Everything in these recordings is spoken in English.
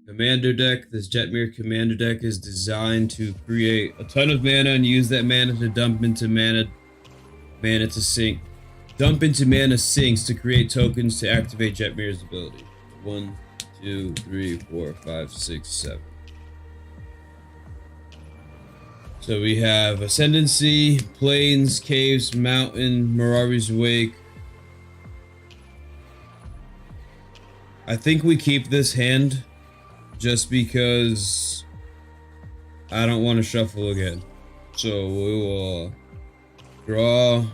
commander deck. This Jetmir commander deck is designed to create a ton of mana and use that mana to dump into mana sinks to create tokens to activate Jetmir's ability. 1, 2, 3, 4, 5, 6, 7. So we have Ascendancy, Plains, Caves, Mountain, Mirari's Wake. I think we keep this hand just because I don't want to shuffle again. So we will draw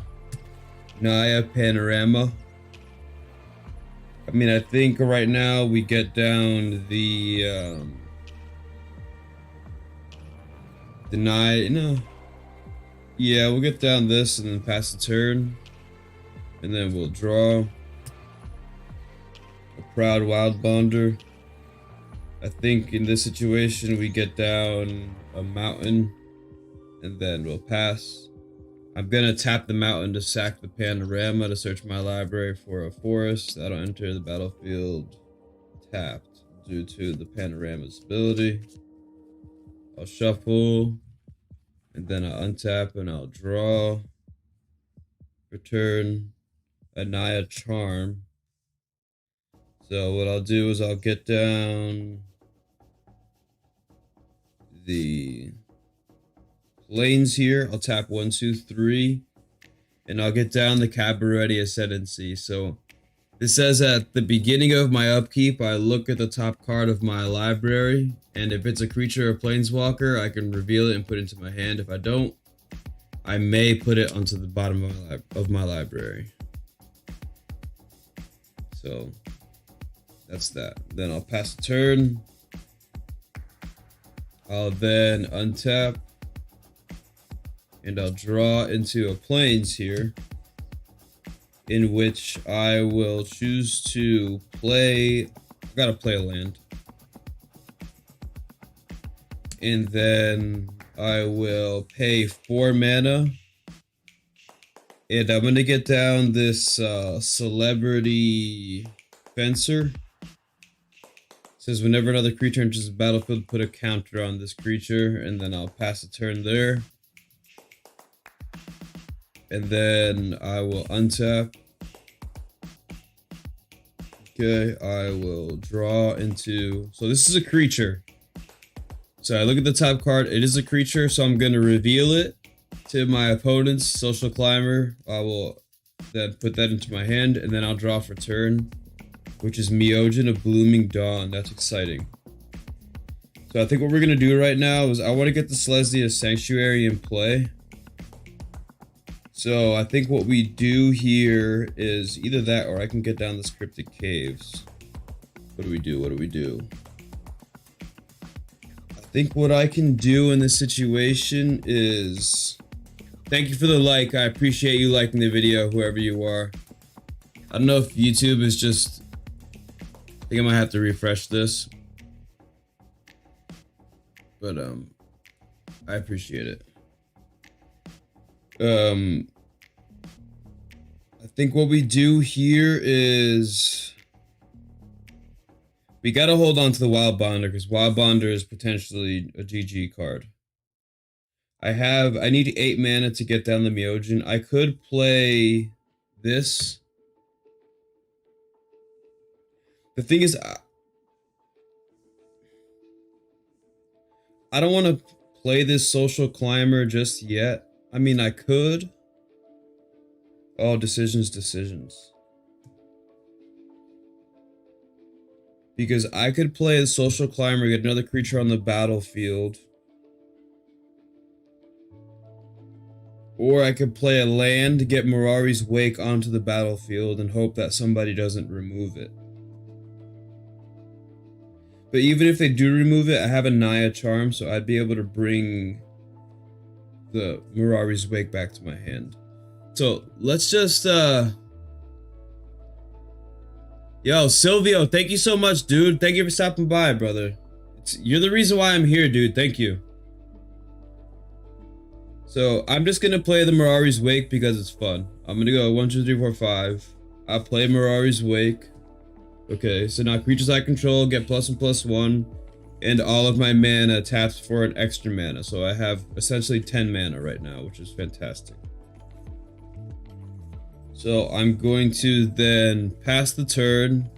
Naya Panorama. I mean, I think right now we get down the deny. No, yeah, we'll get down this and then pass the turn, and then we'll draw a Proud Wild Bonder. I think in this situation we get down a mountain, and then we'll pass. I'm gonna tap the mountain to sack the panorama to search my library for a forest. That'll enter the battlefield tapped due to the panorama's ability. I'll shuffle, and then I'll untap and I'll draw. Return Anaya Charm. So what I'll do is I'll get down the Plains here. I'll tap 1, 2, 3, and I'll get down the Cabaret Ascendancy. So this says at the beginning of my upkeep, I look at the top card of my library, and if it's a creature or planeswalker, I can reveal it and put it into my hand. If I don't, I may put it onto the bottom of my library. So that's that. Then I'll pass the turn. I'll then untap, and I'll draw into a Plains here, in which I will choose to play. I gotta play a land, and then I will pay 4 mana, and I'm gonna get down this Celebrity Fencer. It says whenever another creature enters the battlefield, put a counter on this creature, and then I'll pass a turn there. And then I will untap. Okay, I will draw into... So this is a creature. So I look at the top card. It is a creature, so I'm going to reveal it to my opponent's Social Climber. I will then put that into my hand, and then I'll draw for turn, which is Myojin of Blooming Dawn. That's exciting. So I think what we're going to do right now is I want to get the Selesnya Sanctuary in play. So I think what we do here is either that, or I can get down the Cryptic Caves. What do we do? What do we do? I think what I can do in this situation is... Thank you for the like. I appreciate you liking the video, whoever you are. I don't know if YouTube is just... I think I might have to refresh this. But, I appreciate it. I think what we do here is we gotta hold on to the Wild Bonder, because Wild Bonder is potentially a GG card. I need 8 mana to get down the Myojin. I could play this. The thing is, I don't want to play this Social Climber just yet. I mean, I could. Oh, decisions. Because I could play the Social Climber, get another creature on the battlefield. Or I could play a land, get Mirari's Wake onto the battlefield, and hope that somebody doesn't remove it. But even if they do remove it, I have a Naya Charm, so I'd be able to bring the Mirari's Wake back to my hand. So let's just yo, Silvio, thank you so much, dude. Thank you for stopping by, brother. You're the reason why I'm here, dude. Thank you. So I'm just gonna play the Mirari's Wake because it's fun. I'm gonna go 1, 2, 3, 4, 5. I play Mirari's Wake. Okay, so now creatures I control get +1/+1. and all of my mana taps for an extra mana. So I have essentially 10 mana right now, which is fantastic. So I'm going to then pass the turn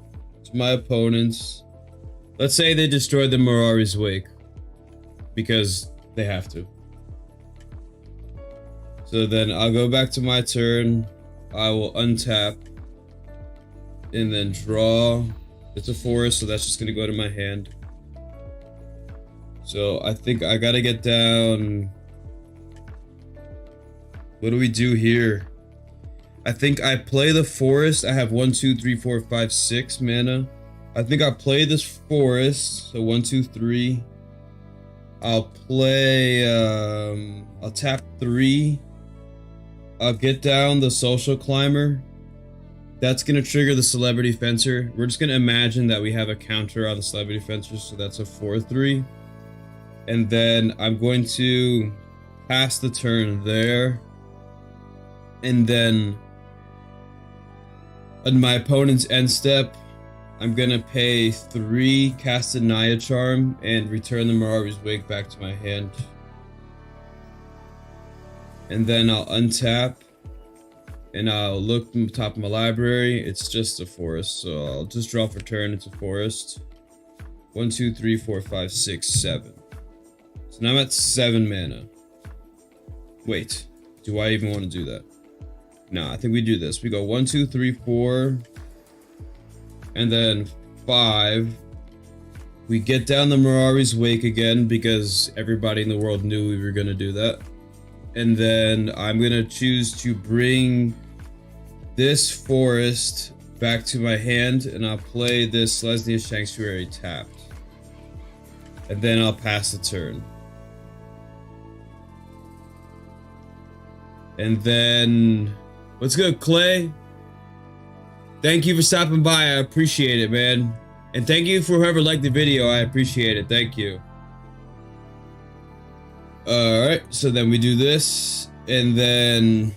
to my opponents. Let's say they destroyed the Mirari's Wake, because they have to. So then I'll go back to my turn. I will untap and then draw. It's a forest, so that's just gonna go to my hand. So I think I gotta get down. What do we do here? I think I play the forest. I have 1, 2, 3, 4, 5, 6 mana. I think I'll play this forest. So 1, 2, 3. I'll play, I'll tap 3. I'll get down the Social Climber. That's gonna trigger the Celebrity Fencer. We're just gonna imagine that we have a counter on the Celebrity Fencer, so that's a 4/3. And then I'm going to pass the turn there. And then on my opponent's end step, I'm gonna pay 3, cast a Naya Charm, and return the Mirari's Wake back to my hand. And then I'll untap, and I'll look from the top of my library. It's just a forest, so I'll just draw for turn. It's a forest. 1, 2, 3, 4, 5, 6, 7. So now I'm at 7 mana. Wait, do I even want to do that? No, I think we do this. We go 1, 2, 3, 4, and then 5. We get down the Mirari's Wake again because everybody in the world knew we were gonna do that. And then I'm gonna choose to bring this forest back to my hand, and I'll play this Lesnia's Sanctuary tapped. And then I'll pass the turn. And then, what's good, Clay? Thank you for stopping by. I appreciate it, man. And thank you for whoever liked the video. I appreciate it. Thank you. Alright, so then we do this, and then...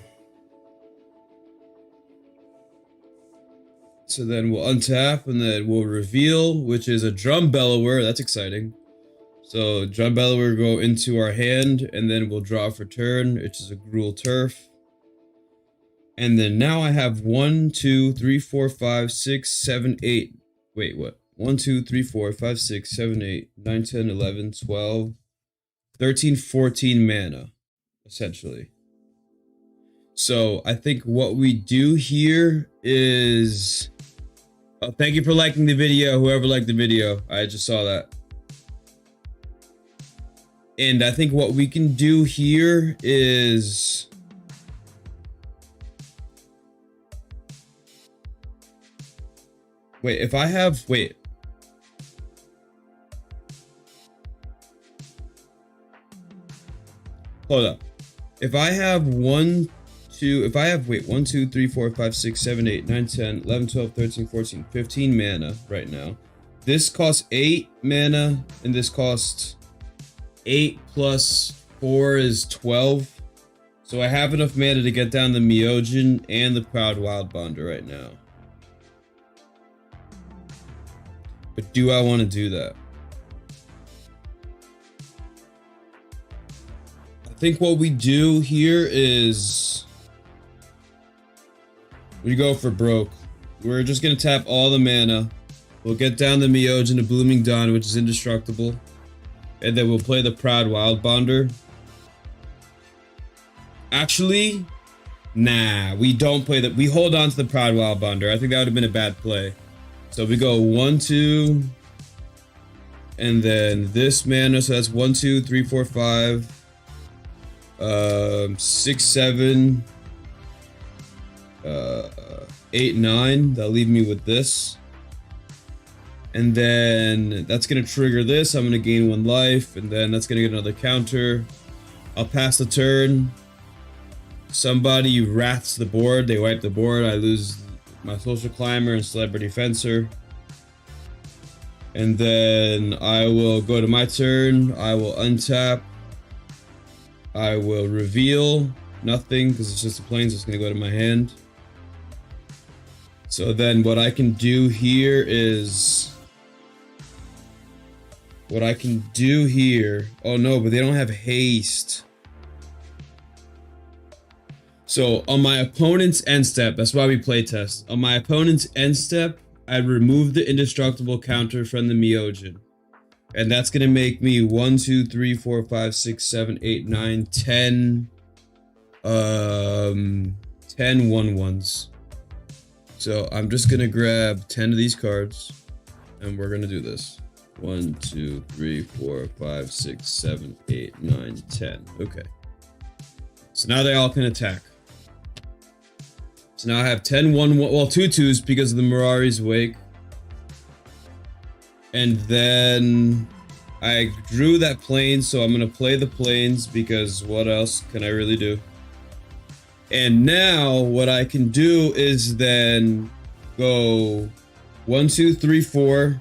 So then we'll untap, and then we'll reveal, which is a Drum Bellower. That's exciting. So Drum Bellower go into our hand, and then we'll draw for turn, which is a Gruul Turf. And then now I have 1, 2, 3, 4, 5, 6, 7, 8. Wait, what? 1, 2, 3, 4, 5, 6, 7, 8, 9, 10, 11, 12, 13, 14 mana, essentially. So I think what we do here is... Oh, thank you for liking the video, whoever liked the video. I just saw that. And I think what we can do here is... Wait, if I have... Wait. Hold up. If I have 1, 2... If I have... Wait, 1, 2, 3, 4, 5, 6, 7, 8, 9, 10, 11, 12, 13, 14, 15 mana right now. This costs 8 mana, and this costs 8 plus 4 is 12. So I have enough mana to get down the Myojin and the Proud Wildbonder right now. But do I want to do that? I think what we do here is we go for broke. We're just going to tap all the mana. We'll get down the Myojin to Blooming Dawn, which is indestructible. And then we'll play the Proud Wildbonder. Actually, nah, we don't play that. We hold on to the Proud Wildbonder. I think that would have been a bad play. So we go 1, 2, and then this mana. So that's 1, 2, 3, 4, 5, 6, 7, 8, 9. That'll leave me with this. And then that's gonna trigger this. I'm gonna gain 1 life, and then that's gonna get another counter. I'll pass the turn. Somebody wraths the board. They wipe the board. I lose my Social Climber and Celebrity Fencer. And then I will go to my turn. I will untap. I will reveal nothing because it's just a plains. It's going to go to my hand. So then what I can do here is what I can do here... Oh no, but they don't have haste. So on my opponent's end step, that's why we playtest. On my opponent's end step, I remove the indestructible counter from the Myojin. And that's gonna make me 1, 2, 3, 4, 5, 6, 7, 8, 9, 10 10 1/1s. So I'm just gonna grab 10 of these cards and we're gonna do this. 1, 2, 3, 4, 5, 6, 7, 8, 9, 10. Okay. So now they all can attack. So now I have 10 1/1, well 2 2s because of the Mirari's Wake. And then I drew that plane, so I'm gonna play the planes because what else can I really do? And now what I can do is then go 1, 2, 3, 4.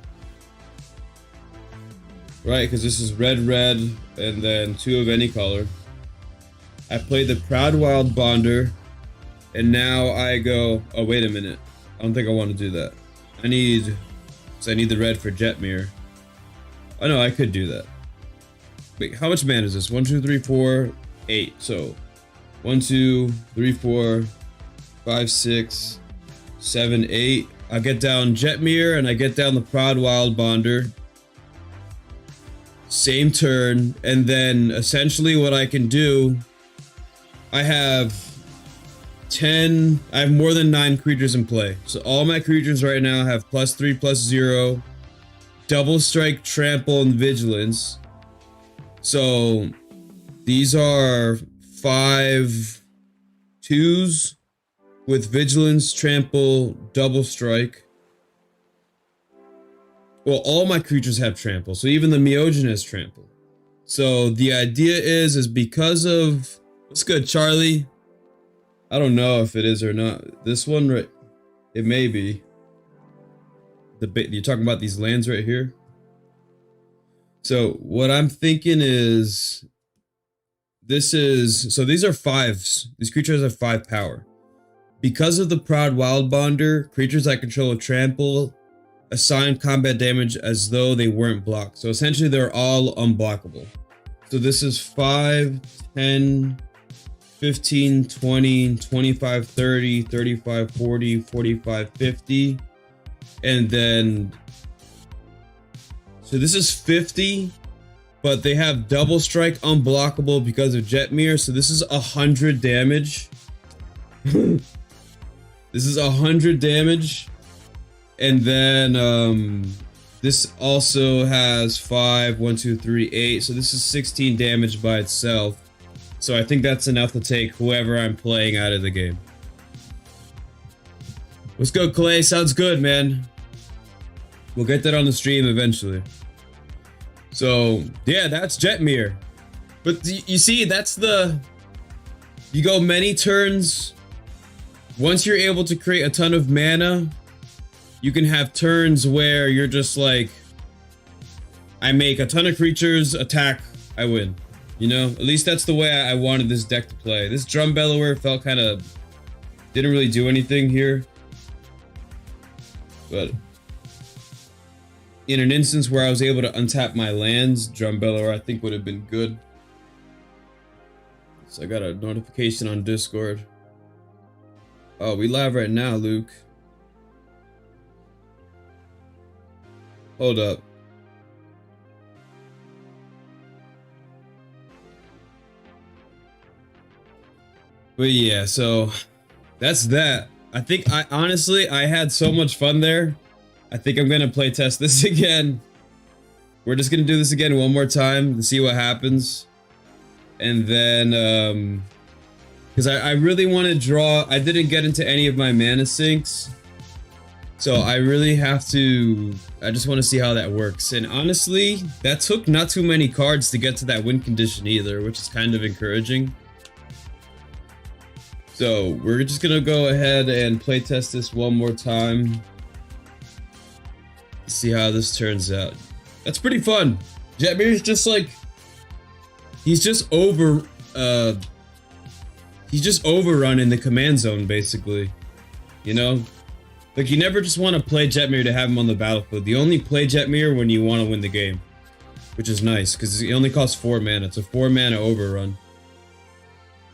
Right, because this is red, red, and then 2 of any color. I play the Proud Wild Bonder, and now I go. Oh wait a minute, I don't think I want to do that. I need the red for Jetmir. Oh no, I could do that. Wait, how much mana is this? 1, 2, 3, 4, 8. So 1, 2, 3, 4, 5, 6, 7, 8. I get down Jetmir and I get down the Proud Wild Bonder. Same turn, and then essentially what I can do, I have more than 9 creatures in play. So all my creatures right now have +3/+0, double strike, trample, and vigilance. So these are 5 2s with vigilance, trample, double strike. Well, all my creatures have trample, so even the Myojin has trample. So the idea is because of... What's good, Charlie? I don't know if it is or not. This one, right? It may be. You're talking about these lands right here? So what I'm thinking is... So these are 5s. These creatures have 5 power. Because of the Proud Wild Bonder, creatures I control with trample assign combat damage as though they weren't blocked. So essentially they're all unblockable. So this is 5, 10, 15, 20, 25, 30, 35, 40, 45, 50. And then... So this is 50, but they have double strike unblockable because of Jetmir. So this is 100 damage. This is 100 damage. And then this also has 5, 1, 2, 3, 8. So this is 16 damage by itself. So I think that's enough to take whoever I'm playing out of the game. What's good, Clay? Sounds good, man. We'll get that on the stream eventually. So yeah, that's Jetmir. But you see, that's the... You go many turns. Once you're able to create a ton of mana, you can have turns where you're just like, I make a ton of creatures, attack, I win. You know, at least that's the way I wanted this deck to play. This Drum Bellower felt kind of, didn't really do anything here. But in an instance where I was able to untap my lands, Drum Bellower I think would have been good. So I got a notification on Discord. Oh, we live right now, Luke. Hold up. But yeah, so that's that. I think honestly, I had so much fun there. I think I'm gonna play test this again. We're just gonna do this again one more time to see what happens. And then, because I really want to draw, I didn't get into any of my mana sinks. So I really have to, I just want to see how that works. And honestly, that took not too many cards to get to that win condition either, which is kind of encouraging. So we're just going to go ahead and play test this one more time. See how this turns out. That's pretty fun. Jetmir is just like, he's just overrunning the command zone basically, you know? Like, you never just want to play Jetmir to have him on the battlefield. You only play Jetmir when you want to win the game. which is nice because it only costs 4 mana. It's a 4 mana overrun,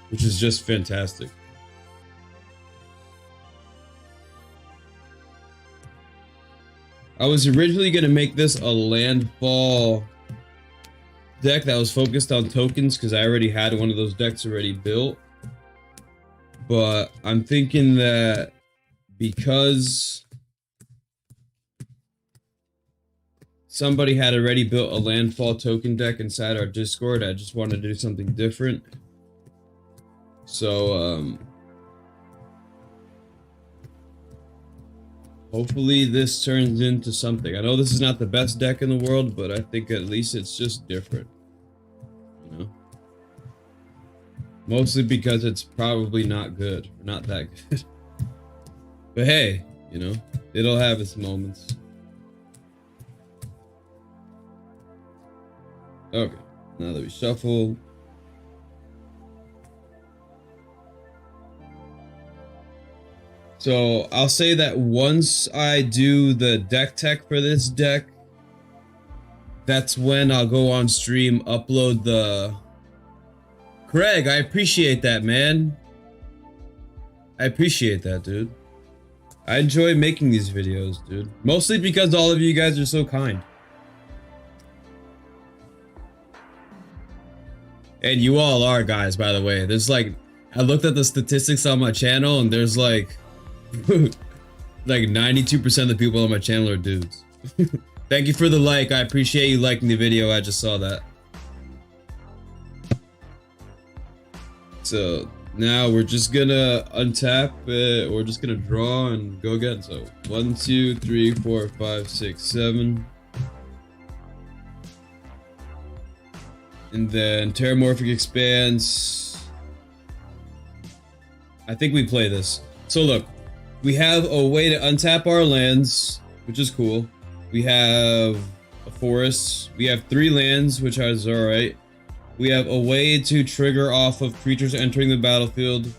which is just fantastic. I was originally gonna make this a landfall deck that was focused on tokens because I already had one of those decks already built. But I'm thinking that because somebody had already built a landfall token deck inside our Discord, I just wanted to do something different. So, hopefully this turns into something. I know this is not the best deck in the world, but I think at least it's just different. You know? Mostly because it's probably not good. Not that good. But hey, you know, it'll have its moments. Okay, now that we shuffle. So I'll say that once I do the Dech Tech for this deck, that's when I'll go on stream, upload the... Craig, I appreciate that, man. I appreciate that, dude. I enjoy making these videos, dude. Mostly because all of you guys are so kind. And you all are, guys, by the way. There's like... I looked at the statistics on my channel and there's like... like 92% of the people on my channel are dudes. Thank you for the like. I appreciate you liking the video. I just saw that. So now we're just gonna untap it. We're just gonna draw and go again. So 1, 2, 3, 4, 5, 6, 7. And then Terramorphic Expanse. I think we play this. So look, we have a way to untap our lands, which is cool. We have a forest. We have 3 lands, which is alright. We have a way to trigger off of creatures entering the battlefield.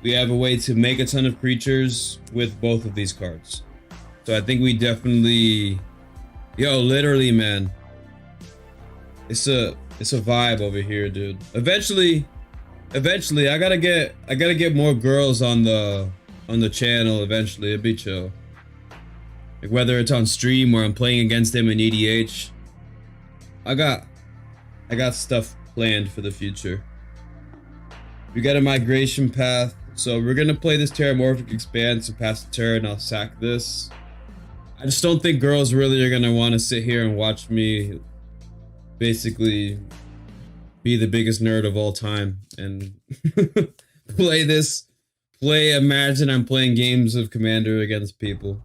We have a way to make a ton of creatures with both of these cards. So I think we definitely... Yo, literally, man. It's a vibe over here, dude. Eventually, I gotta get more girls on the channel eventually. It'd be chill. Like whether it's on stream or I'm playing against them in EDH. I got stuff planned for the future. We got a migration path, so we're gonna play this Terramorphic Expanse and pass the turn. I'll sack this. I just don't think girls really are gonna want to sit here and watch me basically be the biggest nerd of all time and imagine I'm playing games of Commander against people.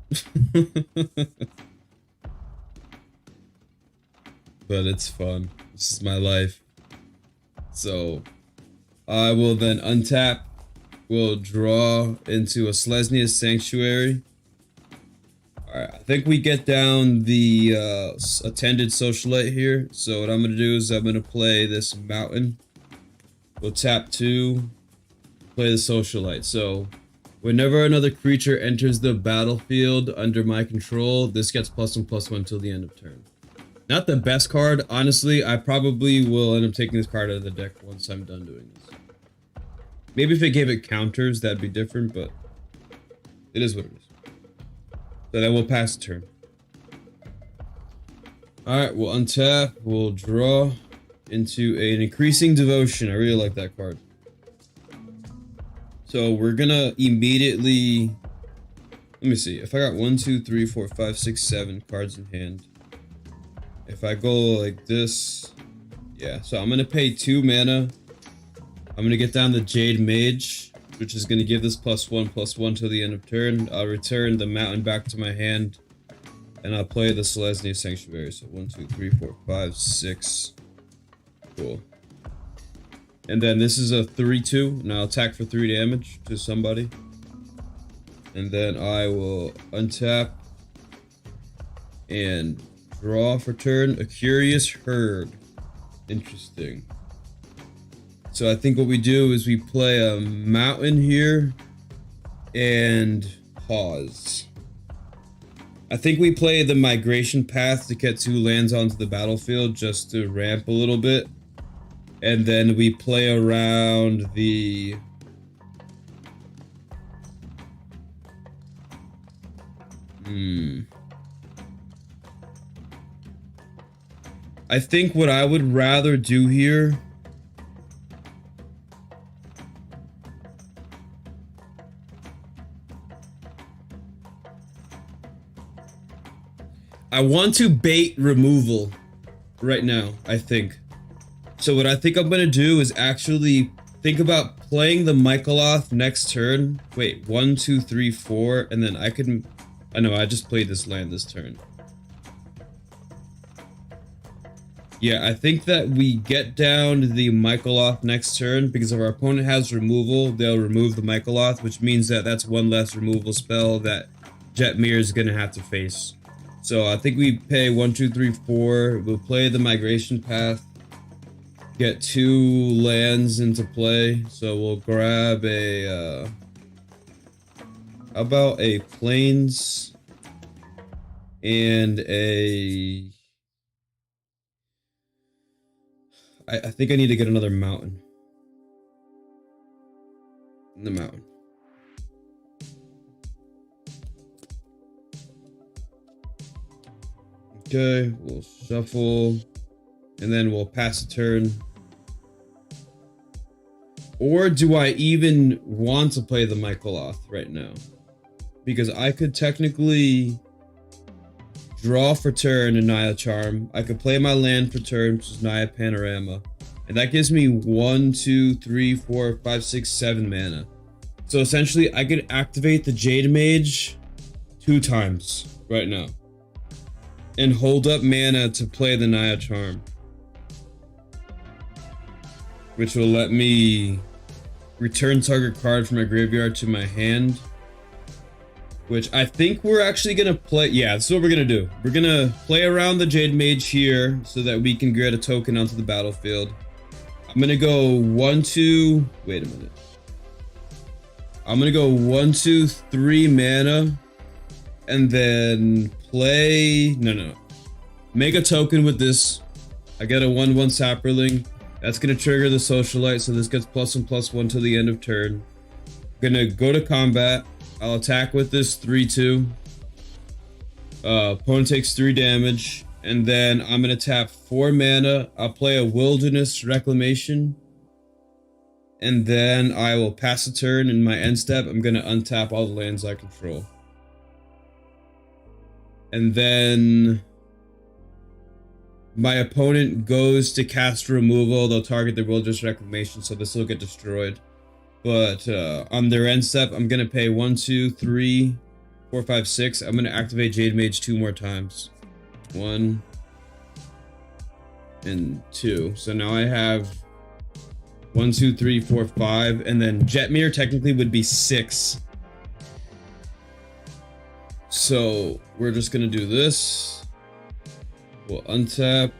But it's fun. This is my life. So I will then untap. We'll draw into a Selesnya Sanctuary. Alright, I think we get down the attended socialite here. So what I'm going to do is I'm going to play this mountain. We'll tap 2. Play the socialite. So whenever another creature enters the battlefield under my control, this gets +1/+1 until the end of turn. Not the best card, honestly. I probably will end up taking this card out of the deck once I'm done doing this. Maybe if it gave it counters, that'd be different, but it is what it is. So then we'll pass the turn. Alright, we'll untap, we'll draw into an Increasing Devotion. I really like that card. So we're gonna immediately... Let me see. If I got 1, 2, 3, 4, 5, 6, 7 cards in hand. If I go like this... Yeah, so I'm gonna pay 2 mana. I'm gonna get down the Jade Mage, which is gonna give this +1/+1 till the end of turn. I'll return the mountain back to my hand. And I'll play the Selesnya Sanctuary. So 1, 2, 3, 4, 5, 6. Cool. And then this is a 3/2. Now attack for 3 damage to somebody. And then I will untap and draw for turn. A Curious Herd. Interesting. So I think what we do is we play a mountain here and pause. I think we play the migration path to get 2 lands onto the battlefield just to ramp a little bit. And then we play around the... I think what I would rather do here... I want to bait removal right now, I think. So what I think I'm gonna do is actually think about playing the Michaeloth next turn. Wait, 1, 2, 3, 4, and then I can... I know, I just played this land this turn. Yeah, I think that we get down to the Michaeloth next turn, because if our opponent has removal, they'll remove the Michaeloth, which means that that's 1 less removal spell that Jetmir is gonna have to face. So I think we pay 1, 2, 3, 4. We'll play the migration path. Get 2 lands into play. So we'll grab a how about a plains and a... I think I need to get another mountain. The mountain. Okay, we'll shuffle, and then we'll pass a turn. Or do I even want to play the Michaeloth right now? Because I could technically draw for turn and Naya Charm. I could play my land for turn, which is Naya Panorama. And that gives me 1, 2, 3, 4, 5, 6, 7 mana. So essentially, I could activate the Jade Mage 2 times right now. And hold up mana to play the Naya Charm. Which will let me return target card from my graveyard to my hand. Which I think we're actually gonna play. Yeah, this is what we're gonna do. We're gonna play around the Jade Mage here so that we can get a token onto the battlefield. I'm gonna go 1, 2. Wait a minute. I'm gonna go 1, 2, 3 mana. And then play... No. Make a token with this. I get a 1/1 Saproling. That's gonna trigger the Socialite, so this gets +1/+1 till the end of turn. Gonna go to combat. I'll attack with this 3/2. Opponent takes 3 damage. And then I'm gonna tap 4 mana. I'll play a Wilderness Reclamation. And then I will pass a turn. In my end step, I'm gonna untap all the lands I control. And then my opponent goes to cast removal. They'll target their Wilderness Reclamation, so this will get destroyed. But on their end step, I'm going to pay 1, 2, 3, 4, 5, 6. I'm going to activate Jade Mage 2 more times. 1 and 2. So now I have 1, 2, 3, 4, 5. And then Jetmir technically would be 6. So we're just gonna do this. We'll untap.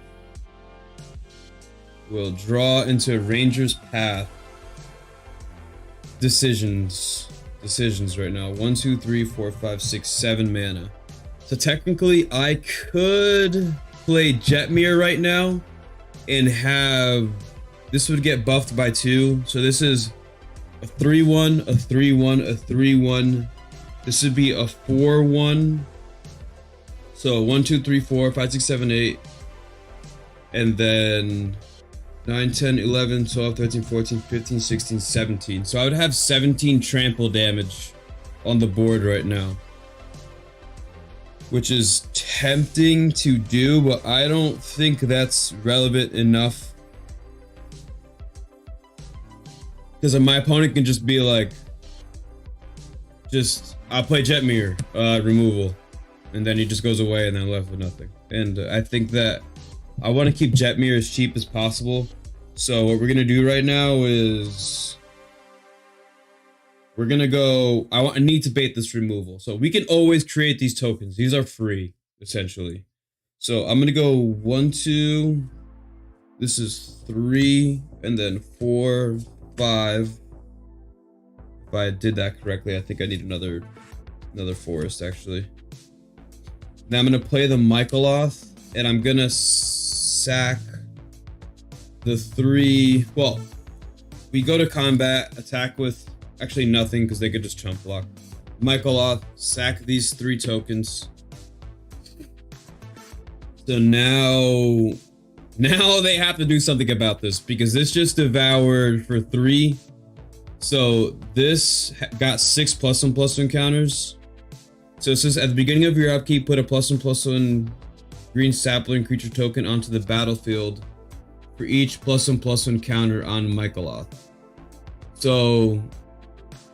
We'll draw into Ranger's Path. Decisions right now. 1, 2, 3, 4, 5, 6, 7 mana. So technically I could play Jetmir right now and have... This would get buffed by 2. So this is a 3/1, a 3/1, a 3/1. This would be a 4/1. So 1, 2, 3, 4, 5, 6, 7, 8. And then 9, 10, 11, 12, 13, 14, 15, 16, 17. So I would have 17 trample damage on the board right now. Which is tempting to do, but I don't think that's relevant enough. Because my opponent can just be like, I'll play Jetmir, removal. And then he just goes away and then I'm left with nothing. And I think that I want to keep Jetmir as cheap as possible. So what we're going to do right now is we're going to go, I need to bait this removal. So we can always create these tokens. These are free, essentially. So I'm going to go 1, 2, this is 3, and then 4, 5. If I did that correctly, I think I need another forest, actually. Now I'm gonna play the Michaeloth, and I'm gonna sack the 3. Well, we go to combat, attack with actually nothing because they could just chump block. Michaeloth, sack these 3 tokens. So now they have to do something about this because this just devoured for 3. So this got 6 +1/+1 counters. So it says at the beginning of your upkeep, put a +1/+1 green sapling creature token onto the battlefield for each +1/+1 counter on Michaeloth. So,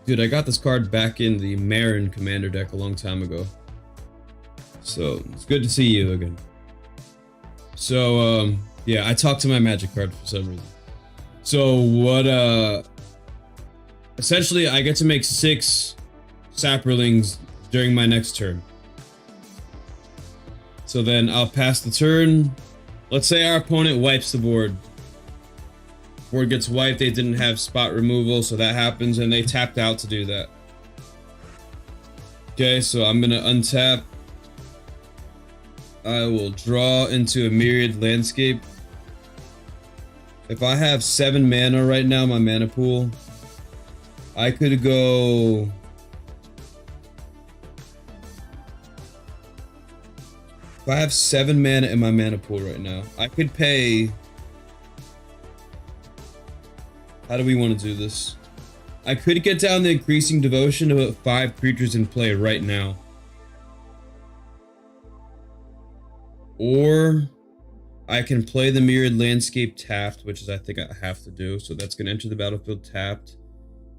dude, I got this card back in the Marin commander deck a long time ago. So it's good to see you again. So, yeah, I talked to my Magic card for some reason. So what, essentially I get to make 6 Saprolings during my next turn. So then I'll pass the turn. Let's say our opponent wipes the board. Board gets wiped, they didn't have spot removal, so that happens, and they tapped out to do that. Okay, so I'm gonna untap. I will draw into a Myriad Landscape. If I have 7 mana right now, my mana pool, I could go... If I have 7 mana in my mana pool right now, I could pay... How do we want to do this? I could get down the Increasing Devotion to put 5 creatures in play right now. Or I can play the Myriad Landscape tapped, which is I think I have to do. So that's going to enter the battlefield tapped.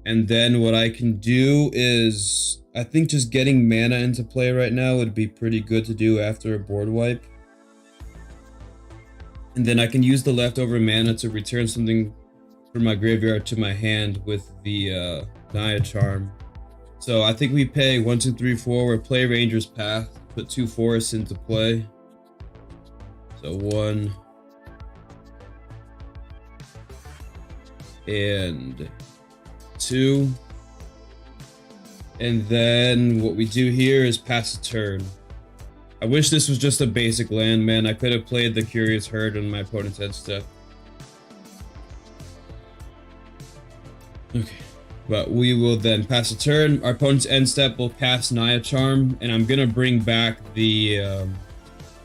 And then what I can do is, I think just getting mana into play right now would be pretty good to do after a board wipe. And then I can use the leftover mana to return something from my graveyard to my hand with the Naya Charm. So I think we pay 1, 2, 3, 4. We're play Ranger's Path, put 2 forests into play. So 1 and 2. And then what we do here is pass a turn. I wish this was just a basic land, man. I could have played the Curious Herd on my opponent's end step. Okay, but we will then pass a turn. Our opponent's end step will cast Naya Charm, and I'm gonna bring back the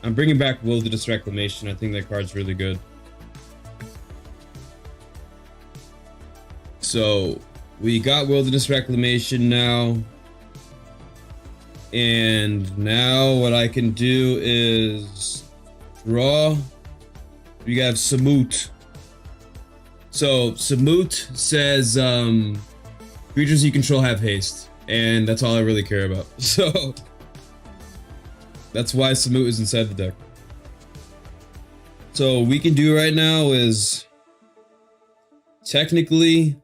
I'm bringing back Wilderness Reclamation. I think that card's really good. So we got Wilderness Reclamation now. And now what I can do is draw. We have Samut. So Samut says creatures you control have haste. And that's all I really care about. So that's why Samut is inside the deck. So what we can do right now is technically...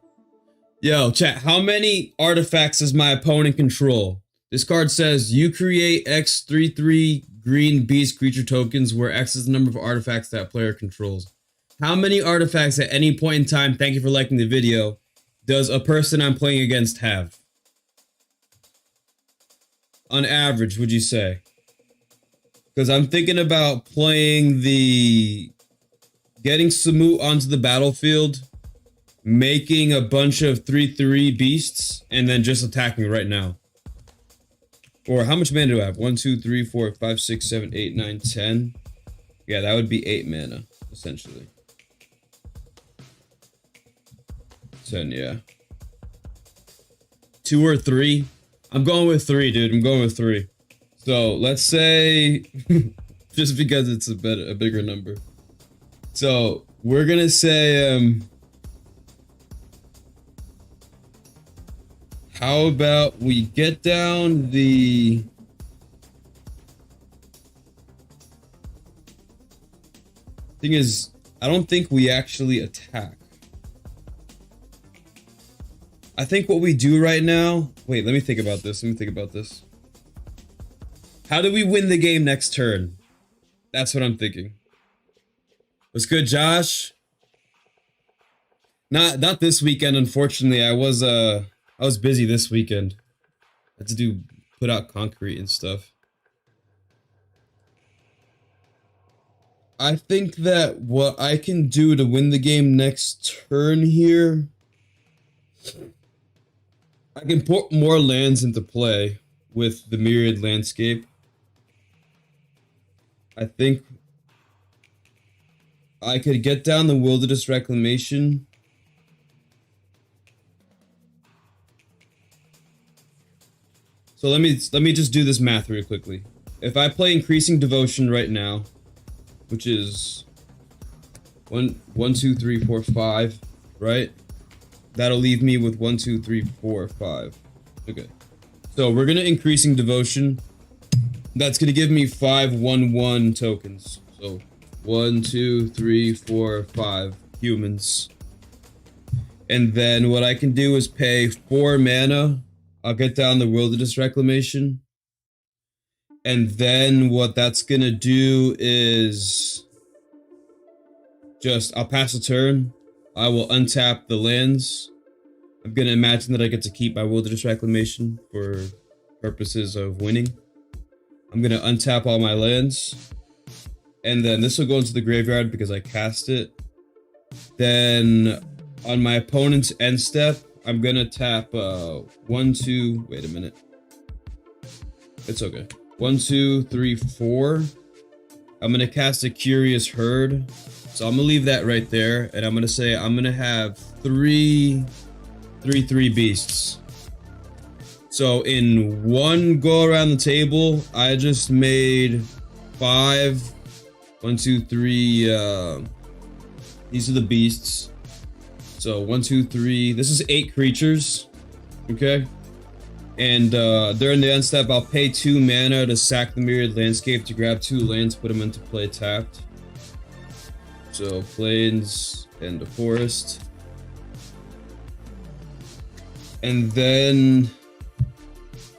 Yo, chat, how many artifacts does my opponent control? This card says you create X 3/3 green beast creature tokens where X is the number of artifacts that player controls. How many artifacts at any point in time, thank you for liking the video, does a person I'm playing against have? On average, would you say? Because I'm thinking about playing the... Getting Samut onto the battlefield, making a bunch of 3/3 beasts, and then just attacking right now. Or how much mana do I have? 1, 2, 3, 4, 5, 6, 7, 8, 9, 10. Yeah, that would be 8 mana, essentially. 10, yeah. 2 or 3? I'm going with 3, dude. I'm going with 3. So let's say, just because it's a bigger number. So we're gonna say, how about we get down the... Thing is, I don't think we actually attack. I think what we do right now... Wait, let me think about this. How do we win the game next turn? That's what I'm thinking. What's good, Josh? Not this weekend, unfortunately. I was busy this weekend. I had to put out concrete and stuff. I think that what I can do to win the game next turn here, I can put more lands into play with the Myriad Landscape. I think I could get down the Wilderness Reclamation. So let me just do this math real quickly. If I play Increasing Devotion right now, which is 1, 2, 3, 4, 5, right? That'll leave me with 1, 2, 3, 4, 5. Okay. So we're gonna Increasing Devotion. That's gonna give me 5 1/1 tokens. So 1, 2, 3, 4, 5 humans. And then what I can do is pay 4 mana. I'll get down the Wilderness Reclamation. And then what that's gonna do is just, I'll pass a turn. I will untap the lands. I'm gonna imagine that I get to keep my Wilderness Reclamation for purposes of winning. I'm gonna untap all my lands. And then this will go into the graveyard because I cast it. Then on my opponent's end step, I'm gonna tap 1, 2, wait a minute. It's okay. 1, 2, 3, 4. I'm gonna cast a Curious Herd. So I'm gonna leave that right there, and I'm gonna say I'm gonna have 3 beasts. So in one go around the table, I just made 5. 1, 2, 3. These are the beasts. So 1, 2, 3. This is 8 creatures. Okay. And during the end step, I'll pay 2 mana to sack the Myriad Landscape to grab 2 lands, put them into play tapped. So Plains and a Forest. And then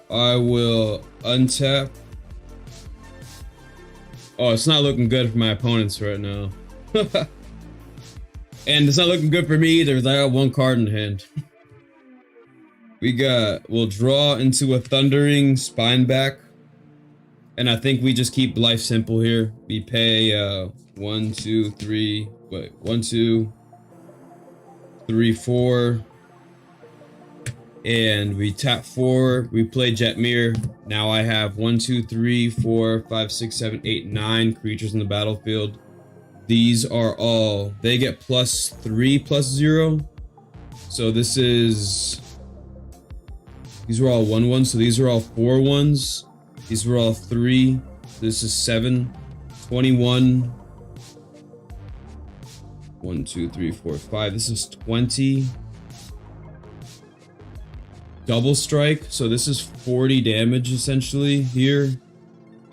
I will untap. Oh, it's not looking good for my opponents right now. And it's not looking good for me either, because I got 1 card in hand. We'll draw into a Thundering Spineback. And I think we just keep life simple here. We pay 1, 2, 3, wait, 1, 2, 3, 4. And we tap 4, we play Jetmir. Now I have 1, 2, 3, 4, 5, 6, 7, 8, 9 creatures in the battlefield. These are all, they get +3, +0. So this is, these are all 1/1, so these are all 4/1s. These were all 3. This is 7, 21. 1, 2, 3, 4, 5. This is 20. Double strike, so this is 40 damage essentially here.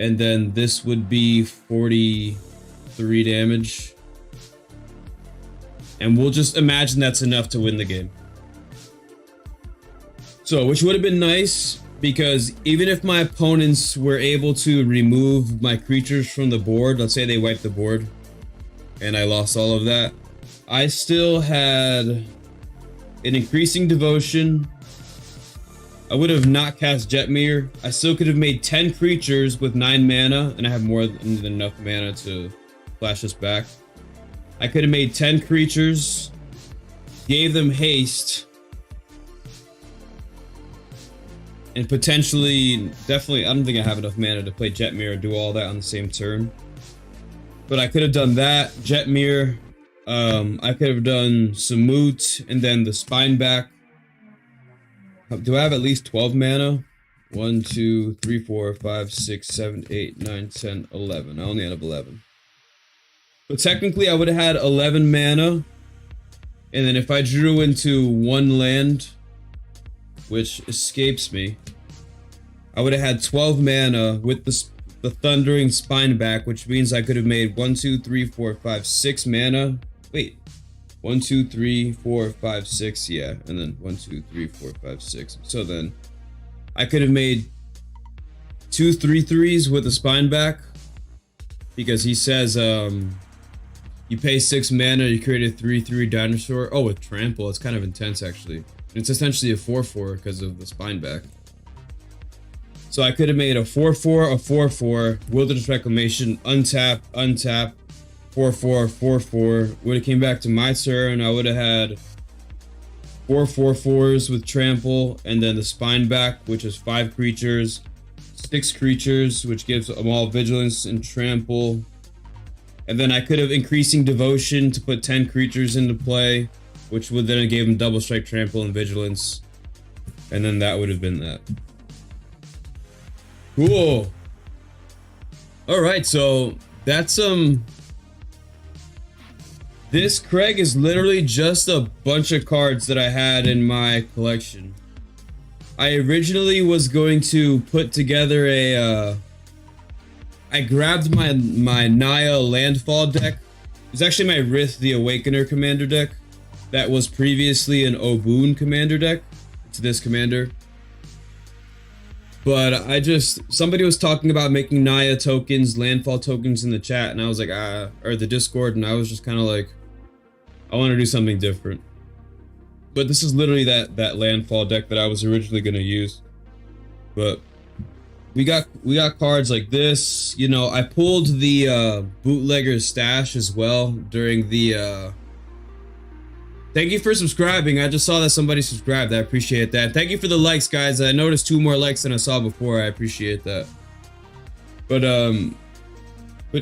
And then this would be 43 damage. And we'll just imagine that's enough to win the game. So, which would have been nice, because even if my opponents were able to remove my creatures from the board, let's say they wiped the board, and I lost all of that, I still had an Increasing Devotion. I would have not cast Jetmir. I still could have made 10 creatures with 9 mana, and I have more than enough mana to flash this back. I could have made 10 creatures, gave them haste, and potentially, definitely, I don't think I have enough mana to play Jetmir and do all that on the same turn. But I could have done that, Jetmir. I could have done Samut, and then the Spineback. Do I have at least 12 mana? 1, 2, 3, 4, 5, 6, 7, 8, 9, 10, 11. I only have 11. But technically, I would have had 11 mana. And then if I drew into 1 land, which escapes me, I would have had 12 mana with the Thundering Spineback, which means I could have made 1, 2, 3, 4, 5, 6 mana. Wait. 1, 2, 3, 4, 5, 6, yeah, and then 1, 2, 3, 4, 5, 6. So then, I could have made 2 3/3s with a Spineback, because he says, you pay 6 mana, you create a 3/3 dinosaur. Oh, with Trample, it's kind of intense actually. It's essentially a 4/4 because of the Spineback. So I could have made a 4/4, a 4/4, Wilderness Reclamation, untap, 4/4, 4/4. When it came back to my turn, I would have had 4 4/4s with trample, and then the spine back, which is 5 creatures, 6 creatures, which gives them all vigilance and trample. And then I could have increasing devotion to put 10 creatures into play, which would then have gave him double strike, trample, and vigilance. And then that would have been that. Cool. Alright, so that's this Craig is literally just a bunch of cards that I had in my collection. I originally was going to put together a I grabbed my Naya Landfall deck. It's actually my Rith the Awakener commander deck that was previously an Obun commander deck. It's this commander. But somebody was talking about making Naya tokens, landfall tokens in the chat, and I was like, or the Discord, and I was just kind of like, I want to do something different. But this is literally that landfall deck that I was originally going to use. But we got cards like this. You know, I pulled the bootlegger's stash as well during the Thank you for subscribing. I just saw that somebody subscribed. I appreciate that. Thank you for the likes, guys. I noticed 2 more likes than I saw before. I appreciate that. But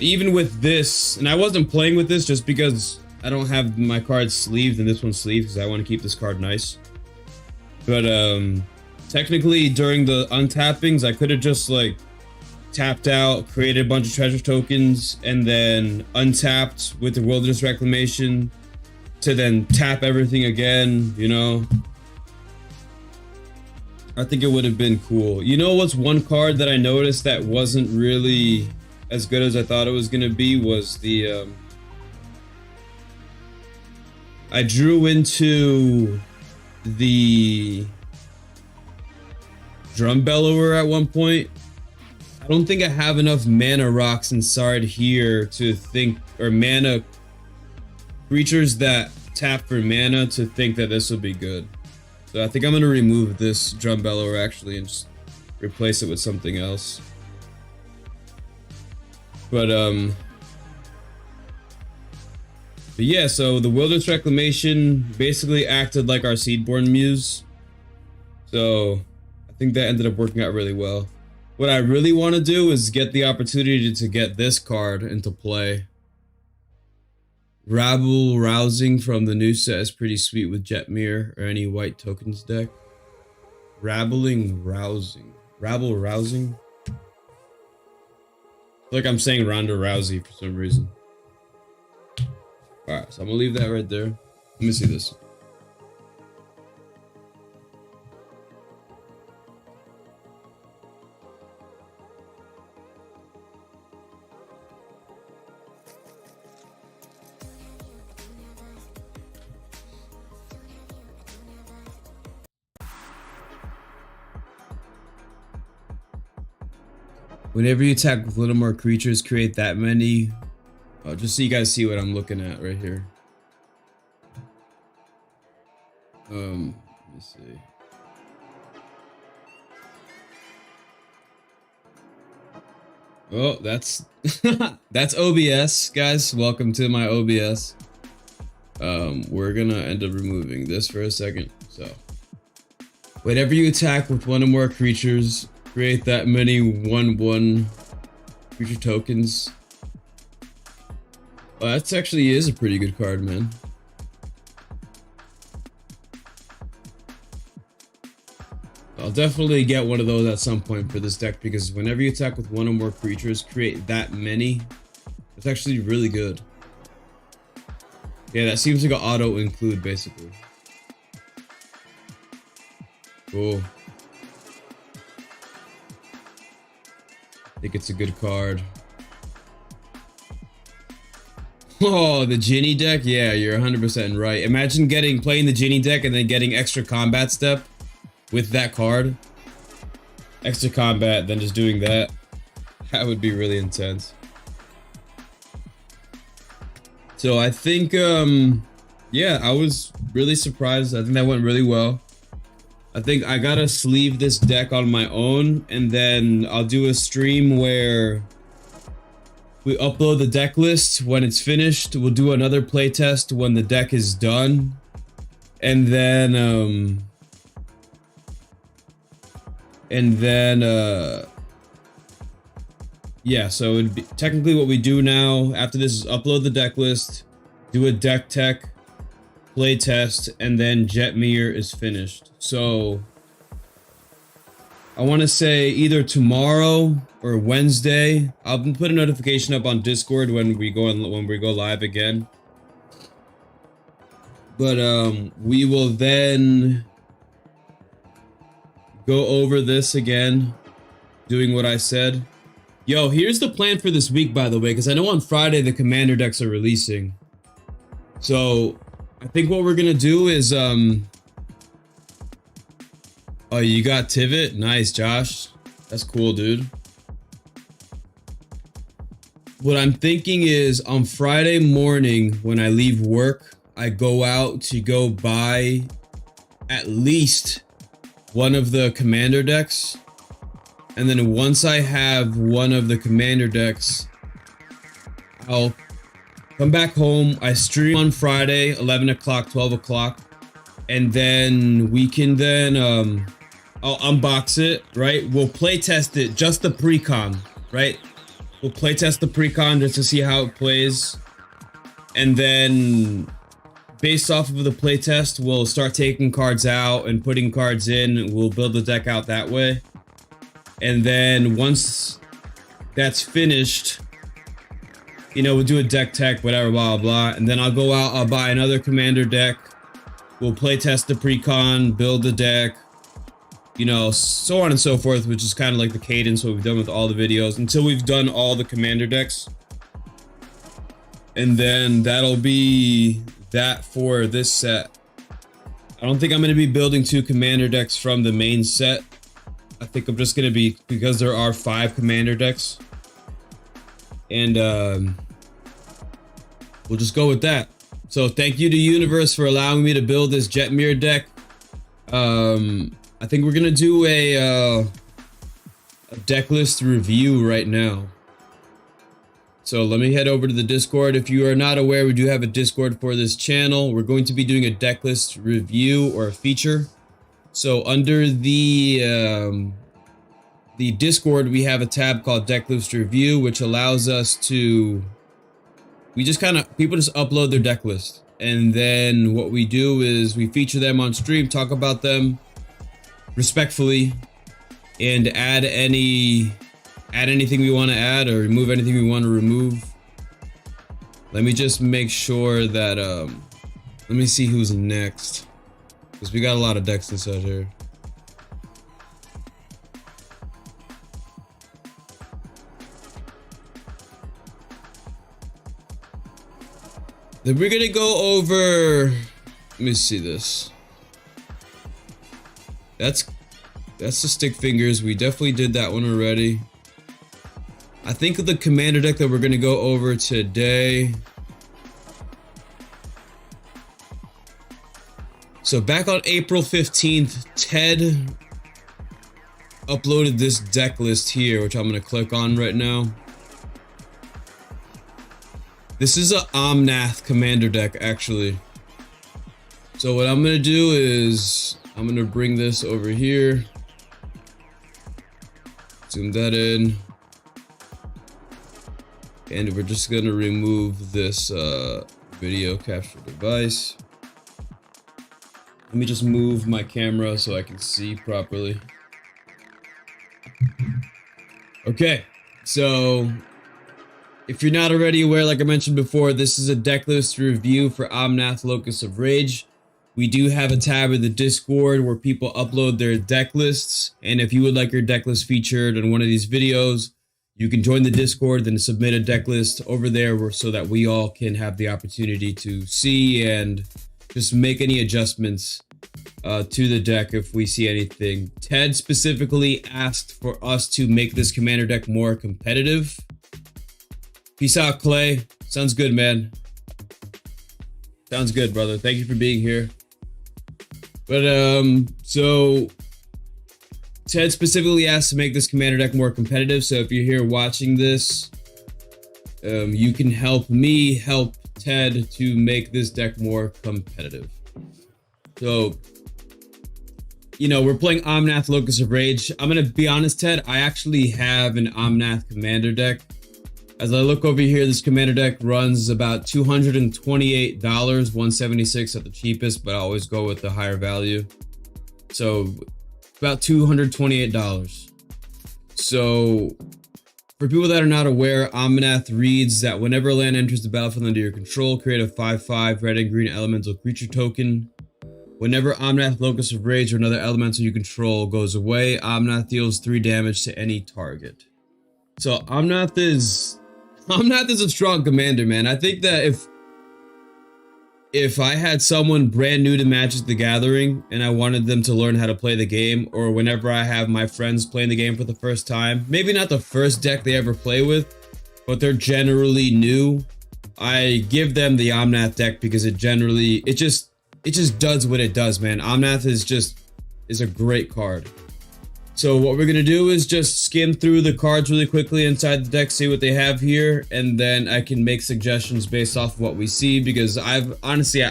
even with this, and I wasn't playing with this just because I don't have my cards sleeved and this one's sleeved because I want to keep this card nice. But technically during the untappings, I could have just like tapped out, created a bunch of treasure tokens, and then untapped with the Wilderness Reclamation to then tap everything again, you know? I think it would have been cool. You know what's one card that I noticed that wasn't really as good as I thought it was gonna be was the I drew into the Drum Bellower at one point. I don't think I have enough mana rocks inside here to think, or mana creatures that tap for mana to think that this will be good. So I think I'm gonna remove this Drum Bellower actually and just replace it with something else. But yeah, so the Wilderness Reclamation basically acted like our Seedborn Muse. So I think that ended up working out really well. What I really want to do is get the opportunity to get this card into play. Rabble Rousing from the new set is pretty sweet with Jetmir or any white tokens deck. Rabbling Rousing. Rabble Rousing? I feel like I'm saying Ronda Rousey for some reason. Alright, so I'm gonna leave that right there. Let me see this. Whenever you attack with a little more creatures, create that many. Just so you guys see what I'm looking at right here. Let me see. Oh, that's that's OBS, guys. Welcome to my OBS. We're gonna end up removing this for a second. So, whenever you attack with one or more creatures, create that many 1/1 creature tokens. Oh, that actually is a pretty good card, man. I'll definitely get one of those at some point for this deck because whenever you attack with one or more creatures, create that many. It's actually really good. Yeah, that seems like an auto include basically. Cool. I think it's a good card. Oh, the Ginny deck? Yeah, you're 100% right. Imagine playing the Ginny deck and then getting extra combat step with that card. Extra combat, then just doing that. That would be really intense. So I think, yeah, I was really surprised. I think that went really well. I think I gotta sleeve this deck on my own, and then I'll do a stream where We upload the deck list when it's finished. We'll do another playtest when the deck is done. And then, yeah, so it'd be, technically what we do now after this is upload the deck list, do a Dech Tech, play test, and then Jetmir is finished. So I want to say either tomorrow or Wednesday. I'll put a notification up on Discord when we go live again. But we will then go over this again, doing what I said. Yo, here's the plan for this week, by the way, because I know on Friday the commander decks are releasing. So I think what we're gonna do is oh, you got Tivit? Nice, Josh. That's cool, dude. What I'm thinking is on Friday morning when I leave work, I go out to go buy at least one of the commander decks. And then once I have one of the commander decks, I'll come back home. I stream on Friday, 11 o'clock, 12 o'clock. And then we can then, I'll unbox it, right? We'll play test it, just the pre-con, right? We'll play test the pre-con just to see how it plays. And then based off of the playtest, we'll start taking cards out and putting cards in. We'll build the deck out that way. And then once that's finished, you know, we'll do a Dech Tech, whatever, blah, blah, blah. And then I'll go out, I'll buy another commander deck. We'll play test the pre-con, build the deck, you know, so on and so forth, which is kind of like the cadence what we've done with all the videos until we've done all the commander decks. And then that'll be that for this set. I don't think I'm going to be building 2 commander decks from the main set. I think I'm just going to be, because there are 5 commander decks. And we'll just go with that. So thank you to Universe for allowing me to build this Jetmir deck. I think we're going to do a deck list review right now. So let me head over to the Discord. If you are not aware, we do have a Discord for this channel. We're going to be doing a deck list review or a feature. So under the Discord, we have a tab called Deck List Review, which allows us to, people just upload their deck list. And then what we do is we feature them on stream, talk about them respectfully, and add anything we want to add or remove anything we want to remove. Let me just make sure that, let me see who's next. Because we got a lot of decks inside here. Then we're gonna go over, let me see this. That's the stick fingers. We definitely did that one already. I think of the commander deck that we're gonna go over today. So back on April 15th, Ted uploaded this deck list here, which I'm going to click on right now. This is a Omnath commander deck, actually. So what I'm going to do is I'm going to bring this over here. Zoom that in. And we're just going to remove this video capture device. Let me just move my camera so I can see properly. Okay, so if you're not already aware, like I mentioned before, this is a deck list review for Omnath Locus of Rage. We do have a tab in the Discord where people upload their deck lists, and if you would like your deck list featured in one of these videos, you can join the Discord and submit a deck list over there so that we all can have the opportunity to see and just make any adjustments to the deck if we see anything. Ted specifically asked for us to make this commander deck more competitive. Peace out, Clay. Sounds good, man. Sounds good, brother. Thank you for being here. But so Ted specifically asked to make this commander deck more competitive. So if you're here watching this, You can help me help Ted to make this deck more competitive. So, you know, we're playing Omnath Locus of Rage. I'm gonna be honest, Ted, I actually have an Omnath Commander deck. As I look over here, this Commander deck runs about $228, $176 at the cheapest, but I always go with the higher value. So, about $228. So, for people that are not aware, Omnath reads that whenever a land enters the battlefield under your control, create a 5/5 red and green elemental creature token. Whenever Omnath Locus of Rage or another elemental you control goes away, Omnath deals 3 damage to any target. So Omnath is a strong commander, man. I think that if I had someone brand new to Magic the Gathering and I wanted them to learn how to play the game, or whenever I have my friends playing the game for the first time, maybe not the first deck they ever play with, but they're generally new, I give them the Omnath deck because it just does what it does, man. Omnath is a great card. So what we're gonna do is just skim through the cards really quickly inside the deck, see what they have here, and then I can make suggestions based off of what we see, because I've honestly,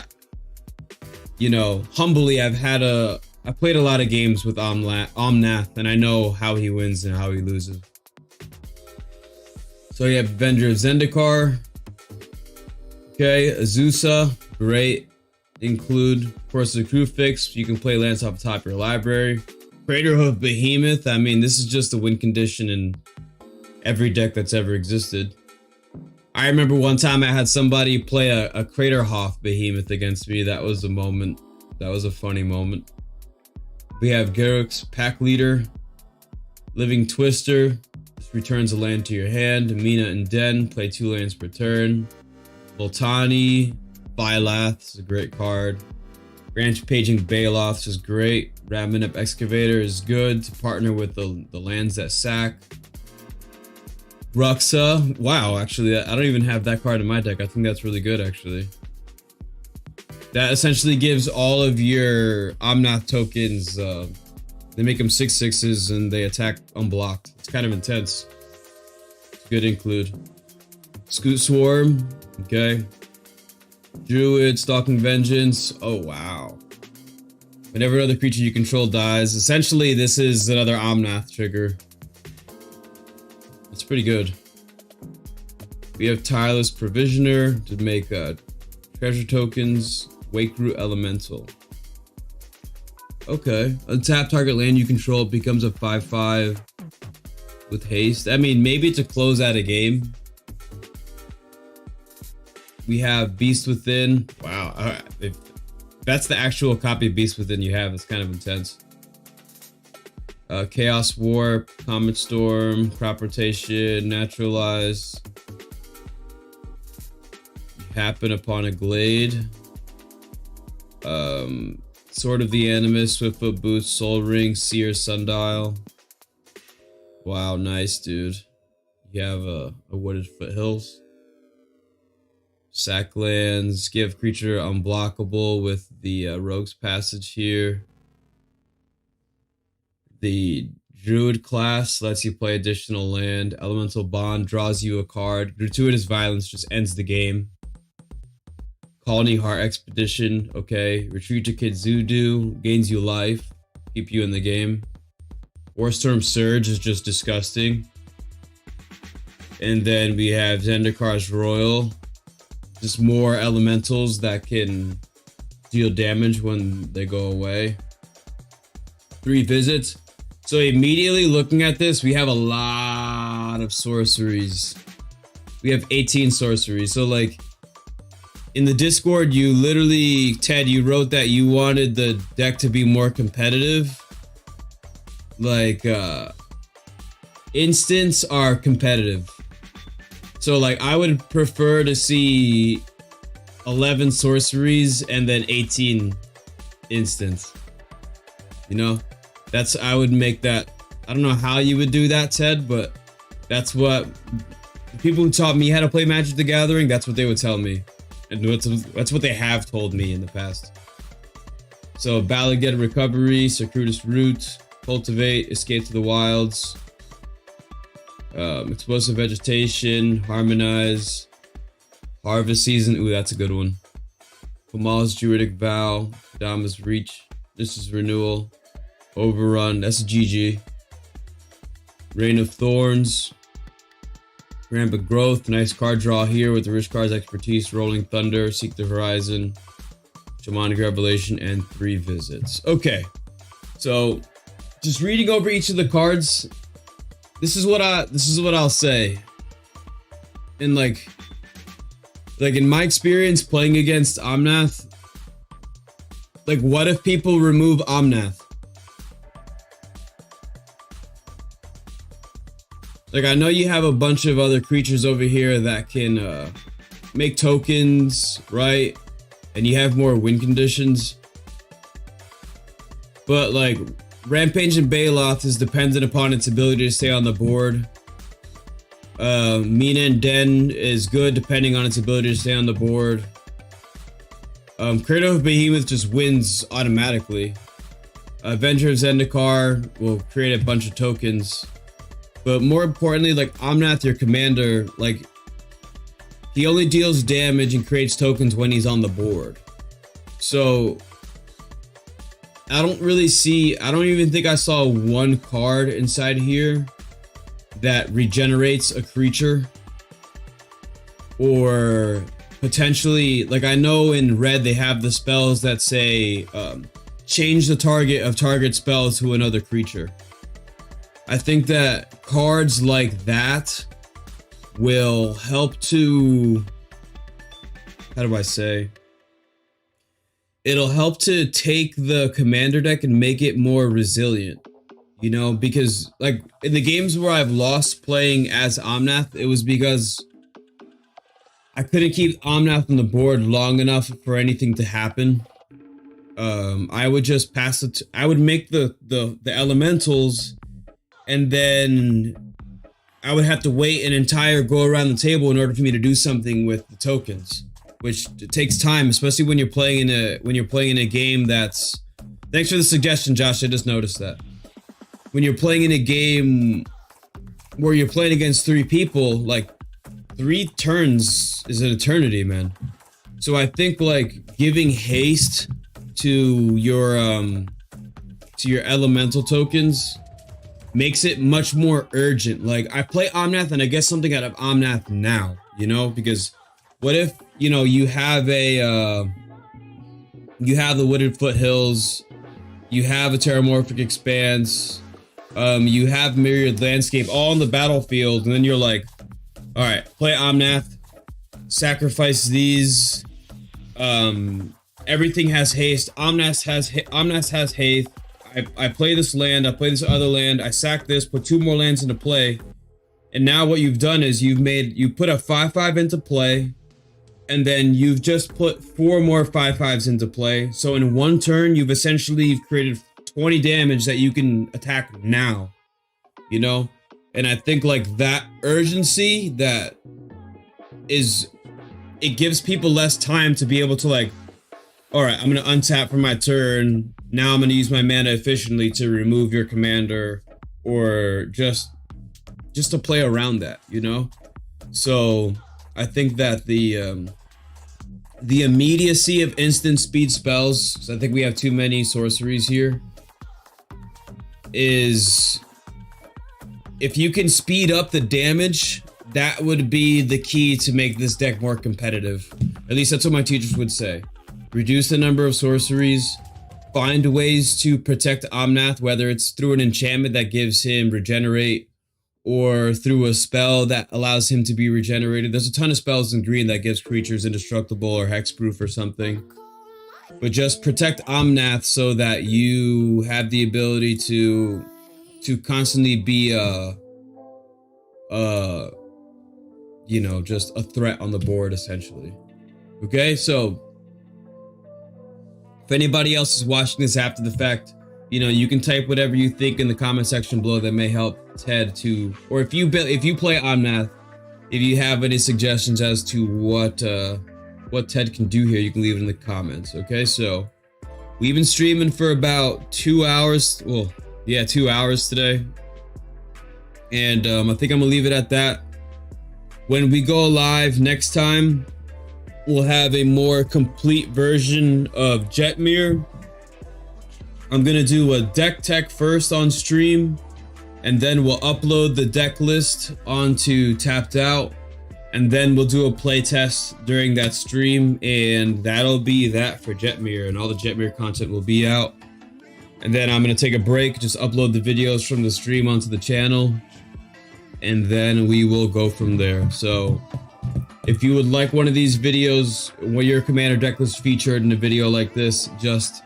you know, humbly, I played a lot of games with Omnath, and I know how he wins and how he loses. So you have Avenger of Zendikar. Okay, Azusa, great. Include, of course, the crew fix. You can play lands off the top of your library. Crater of Behemoth. I mean, this is just a win condition in every deck that's ever existed. I remember one time I had somebody play a Craterhoff Behemoth against me. That was a moment. That was a funny moment. We have Garruk's Pack Leader. Living Twister. This returns a land to your hand. Mina and Den. Play 2 lands per turn. Voltani. Byleth is a great card. Branch Paging Baloth is great. Ravenous Excavator is good to partner with the lands that sack. Ruxa, wow, actually, I don't even have that card in my deck. I think that's really good, actually. That essentially gives all of your Omnath tokens, they make them 6/6s and they attack unblocked. It's kind of intense. It's good include. Scoot Swarm, okay. Druid, Stalking Vengeance. Oh, wow. Whenever another creature you control dies, essentially this is another Omnath trigger. It's pretty good. We have Tireless Provisioner to make treasure tokens. Wake Root Elemental. Okay. Untap target land you control becomes a 5/5 with haste. I mean, maybe to close out a game. We have Beast Within. Wow, if that's the actual copy of Beast Within you have, it's kind of intense. Chaos Warp, Comet Storm, Crop Rotation, Naturalize. Happen upon a Glade. Sword of the Animus, Swiftfoot Boots, Soul Ring, Seer, Sundial. Wow, nice, dude. You have a Wooded Foothills. Sack lands, give creature unblockable with the Rogue's Passage here. The Druid class lets you play additional land. Elemental Bond draws you a card. Gratuitous Violence just ends the game. Colony Heart Expedition, okay. Retreat to Kitsudu, gains you life, keep you in the game. Warstorm Surge is just disgusting. And then we have Zendikar's Royal. Just more elementals that can deal damage when they go away. 3 visits. So immediately looking at this, we have a lot of sorceries. We have 18 sorceries. So like in the Discord, you literally, Ted, you wrote that you wanted the deck to be more competitive. Like instants are competitive. So like I would prefer to see 11 sorceries and then 18 instants. You know? I would make that. I don't know how you would do that, Ted, but that's what people who taught me how to play Magic the Gathering, that's what they would tell me. And that's what they have told me in the past. So Balaged Recovery, Circuitous Root, Cultivate, Escape to the Wilds. Explosive Vegetation, Harmonize, Harvest Season. Ooh, that's a good one. Kamal's Druidic Vow, Dama's Reach. This is Renewal. Overrun. That's a GG. Reign of Thorns. Rampant Growth. Nice card draw here with the rich cards Expertise, Rolling Thunder, Seek the Horizon, Shamanic Revelation, and 3 visits. Okay, so just reading over each of the cards. This is what I'll say. And like in my experience playing against Omnath, like what if people remove Omnath? Like I know you have a bunch of other creatures over here that can make tokens, right? And you have more win conditions. But like Rampage and Baloth is dependent upon its ability to stay on the board. Mina and Den is good depending on its ability to stay on the board. Cradle of Behemoth just wins automatically. Avenger of Zendikar will create a bunch of tokens. But more importantly, like Omnath, your commander, like he only deals damage and creates tokens when he's on the board. So I don't even think I saw one card inside here that regenerates a creature. Or potentially, like I know in red they have the spells that say change the target of target spells to another creature. I think that cards like that will help to, how do I say? It'll help to take the commander deck and make it more resilient, you know, because like in the games where I've lost playing as Omnath, it was because I couldn't keep Omnath on the board long enough for anything to happen. I would just pass it. I would make the elementals, and then I would have to wait an entire go around the table in order for me to do something with the tokens, which takes time, especially when you're playing in a game that's. Thanks for the suggestion, Josh. I just noticed that when you're playing in a game where you're playing against 3 people, like 3 turns is an eternity, man. So I think like giving haste to your elemental tokens makes it much more urgent. Like I play Omnath and I get something out of Omnath now, you know, because what if, you know, you have the Wooded Foothills, you have a Terramorphic Expanse, you have Myriad Landscape all on the battlefield, and then you're like, all right, play Omnath, sacrifice these, everything has haste, Omnath has haste, I play this land, I play this other land, I sack this, put 2 more lands into play, and now what you've done is you put a 5/5 into play, and then you've just put 4 more 5/5s into play. So in one turn, you've essentially created 20 damage that you can attack now, you know? And I think like that urgency it gives people less time to be able to like, all right, I'm going to untap for my turn. Now I'm going to use my mana efficiently to remove your commander, or just to play around that, you know? So I think that the immediacy of instant speed spells, because I think we have too many sorceries here, is if you can speed up the damage, that would be the key to make this deck more competitive. At least that's what my teachers would say. Reduce the number of sorceries, find ways to protect Omnath, whether it's through an enchantment that gives him regenerate, or through a spell that allows him to be regenerated. There's a ton of spells in green that gives creatures indestructible or hexproof or something. But just protect Omnath so that you have the ability to constantly be you know, just a threat on the board essentially. Okay, so if anybody else is watching this after the fact, you know, you can type whatever you think in the comment section below that may help Ted to, or if you play Omnath, if you have any suggestions as to what Ted can do here, you can leave it in the comments. Okay, so we've been streaming for about 2 hours. Well, yeah, 2 hours today. And I think I'm gonna leave it at that. When we go live next time, we'll have a more complete version of Jetmir. I'm gonna do a Dech Tech first on stream, and then we'll upload the deck list onto Tapped Out, and then we'll do a play test during that stream, and that'll be that for Jetmir, and all the Jetmir content will be out. And then I'm gonna take a break, just upload the videos from the stream onto the channel, and then we will go from there. So if you would like one of these videos where your commander deck list featured in a video like this, just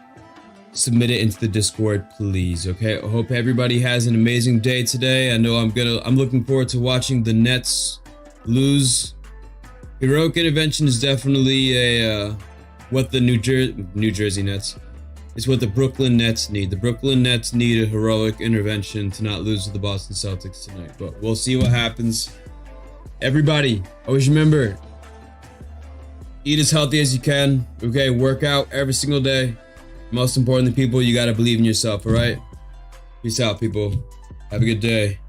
submit it into the Discord, please. Okay, I hope everybody has an amazing day today. I know I'm looking forward to watching the Nets lose. Heroic intervention is definitely a what the New Jersey Nets. It's what the Brooklyn Nets need. The Brooklyn Nets need a heroic intervention to not lose to the Boston Celtics tonight. But we'll see what happens. Everybody, always remember, eat as healthy as you can. Okay, work out every single day. Most importantly, people, you gotta believe in yourself, all right? Peace out, people. Have a good day.